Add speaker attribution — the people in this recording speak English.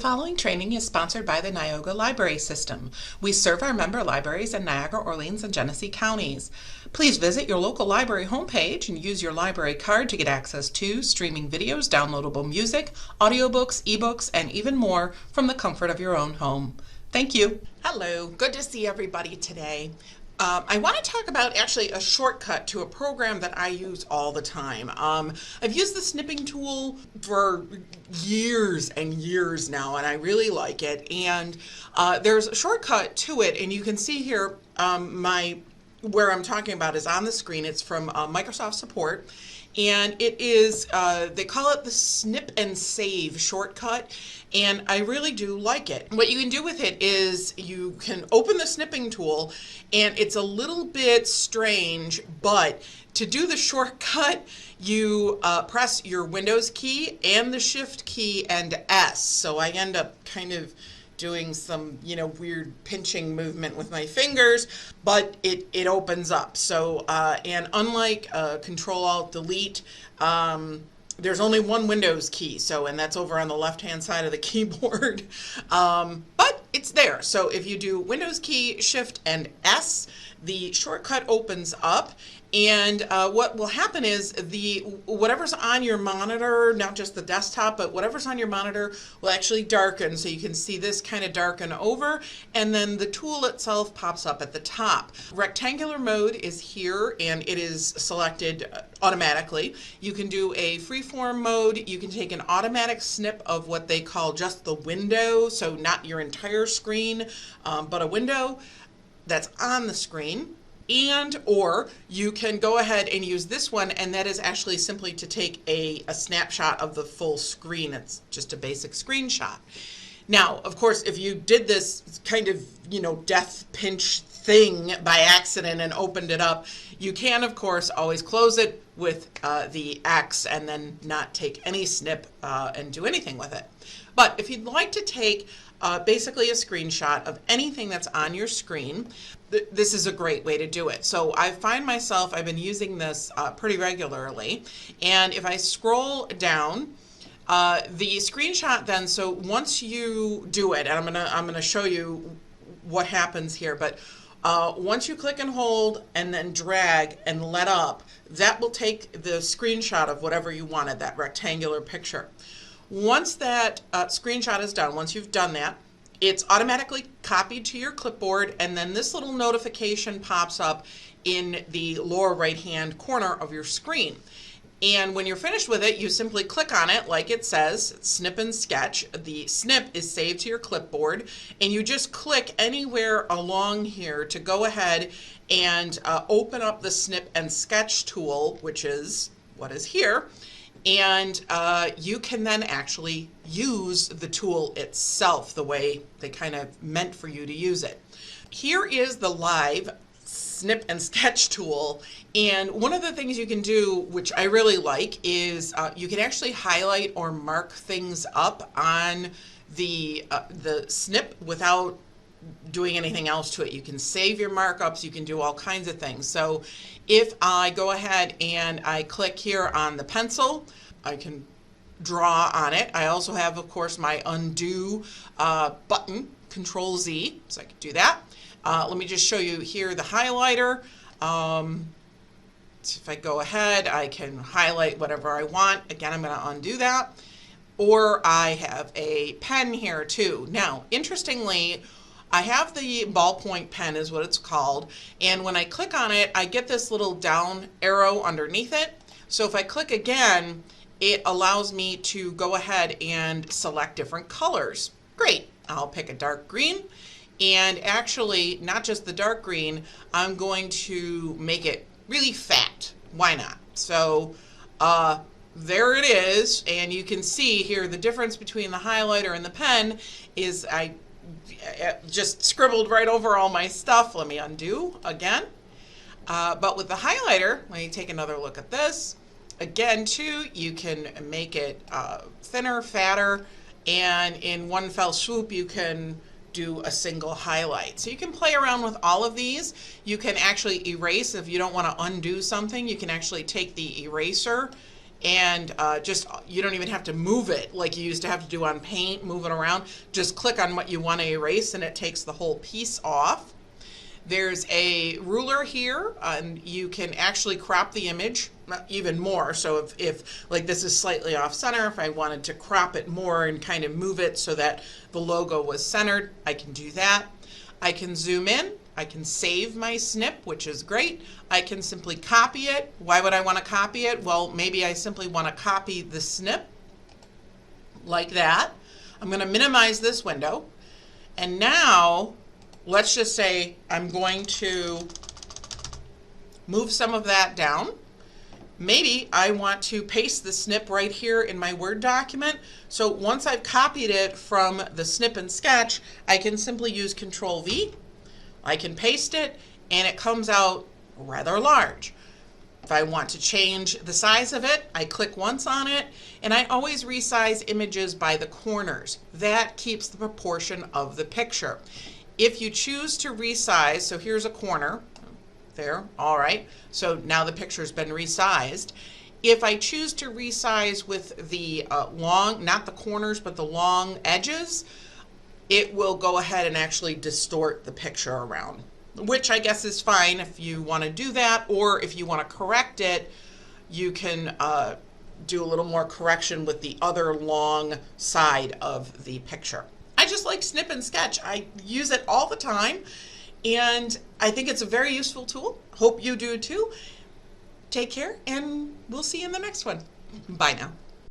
Speaker 1: following training is sponsored by the Niagara Library System. We serve our member libraries in Niagara, Orleans, and Genesee counties. Please visit your local library homepage and use your library card to get access to streaming videos, downloadable music, audiobooks, ebooks, and even more from the comfort of your own home. Thank you. Hello, good to see everybody today. I want to talk about actually a shortcut to a program that I use all the time. I've used the Snipping Tool for years and years now, and I really like it. And there's a shortcut to it, and you can see here where I'm talking about is on the screen. It's from Microsoft Support, and it is, they call it the Snip and Save shortcut, and I really do like it. What you can do with it is you can open the Snipping Tool, and it's a little bit strange, but to do the shortcut, you press your Windows key and the Shift key and S. So I end up kind of doing some, weird pinching movement with my fingers, but it opens up. So, and unlike Control-Alt-Delete, there's only one Windows key, and that's over on the left-hand side of the keyboard, but it's there. So if you do Windows key, Shift, and S, the shortcut opens up, and what will happen is whatever's on your monitor, not just the desktop, but whatever's on your monitor will actually darken, so you can see this kind of darken over, and then the tool itself pops up at the top. Rectangular mode is here, and it is selected automatically. You can do a freeform mode. You can take an automatic snip of what they call just the window, so not your entire screen, but a window that's on the screen. Or you can go ahead and use this one, and that is actually simply to take a snapshot of the full screen. It's just a basic screenshot. Now, of course, if you did this kind of, death pinch thing by accident and opened it up, you can, of course, always close it with the X and then not take any snip and do anything with it. But if you'd like to take basically a screenshot of anything that's on your screen, this is a great way to do it. So I've been using this pretty regularly, and if I scroll down, the screenshot then, so once you do it, and I'm gonna show you what happens here, but once you click and hold and then drag and let up, that will take the screenshot of whatever you wanted, that rectangular picture. Once that screenshot is done, once you've done that, it's automatically copied to your clipboard, and then this little notification pops up in the lower right-hand corner of your screen. And when you're finished with it, you simply click on it like it says, Snip and Sketch. The snip is saved to your clipboard, and you just click anywhere along here to go ahead and open up the Snip and Sketch tool, which is what is here. And you can then actually use the tool itself the way they kind of meant for you to use it. Here is the live Snip and Sketch tool, and one of the things you can do, which I really like, is you can actually highlight or mark things up on the snip without doing anything else to it. You can save your markups, you can do all kinds of things. So if I go ahead and I click here on the pencil, I can draw on it. I also have, of course, my undo button, Control Z, so I can do that. Let me just show you here the highlighter. If I go ahead, I can highlight whatever I want. Again, I'm going to undo that. Or I have a pen here too. Now, interestingly, I have the Ballpoint Pen is what it's called, and when I click on it, I get this little down arrow underneath it. So if I click again, it allows me to go ahead and select different colors. Great, I'll pick a dark green, and actually not just the dark green, I'm going to make it really fat. Why not? So there it is, and you can see here the difference between the highlighter and the pen is I just scribbled right over all my stuff. Let me undo again. But with the highlighter, let me take another look at this. Again, too, you can make it thinner, fatter, and in one fell swoop, you can do a single highlight. So you can play around with all of these. You can actually erase if you don't want to undo something. You can actually take the eraser and just, you don't even have to move it like you used to have to do on paint, move it around. Just click on what you want to erase and it takes the whole piece off. There's a ruler here, and you can actually crop the image even more. So if like this is slightly off center, if I wanted to crop it more and kind of move it so that the logo was centered, I can do that. I can zoom in. I can save my snip, which is great. I can simply copy it. Why would I want to copy it? Well, maybe I simply want to copy the snip like that. I'm going to minimize this window. And now, let's just say I'm going to move some of that down. Maybe I want to paste the snip right here in my Word document. So once I've copied it from the snip and sketch, I can simply use Control V. I can paste it and it comes out rather large. If I want to change the size of it, I click once on it, and I always resize images by the corners. That keeps the proportion of the picture. If you choose to resize, so here's a corner, there, all right, so now the picture's been resized. If I choose to resize with the long, not the corners, but the long edges, it will go ahead and actually distort the picture around, which I guess is fine if you want to do that, or if you want to correct it, you can do a little more correction with the other long side of the picture. I just like Snip and Sketch. I use it all the time, and I think it's a very useful tool. Hope you do too. Take care, and we'll see you in the next one. Bye now.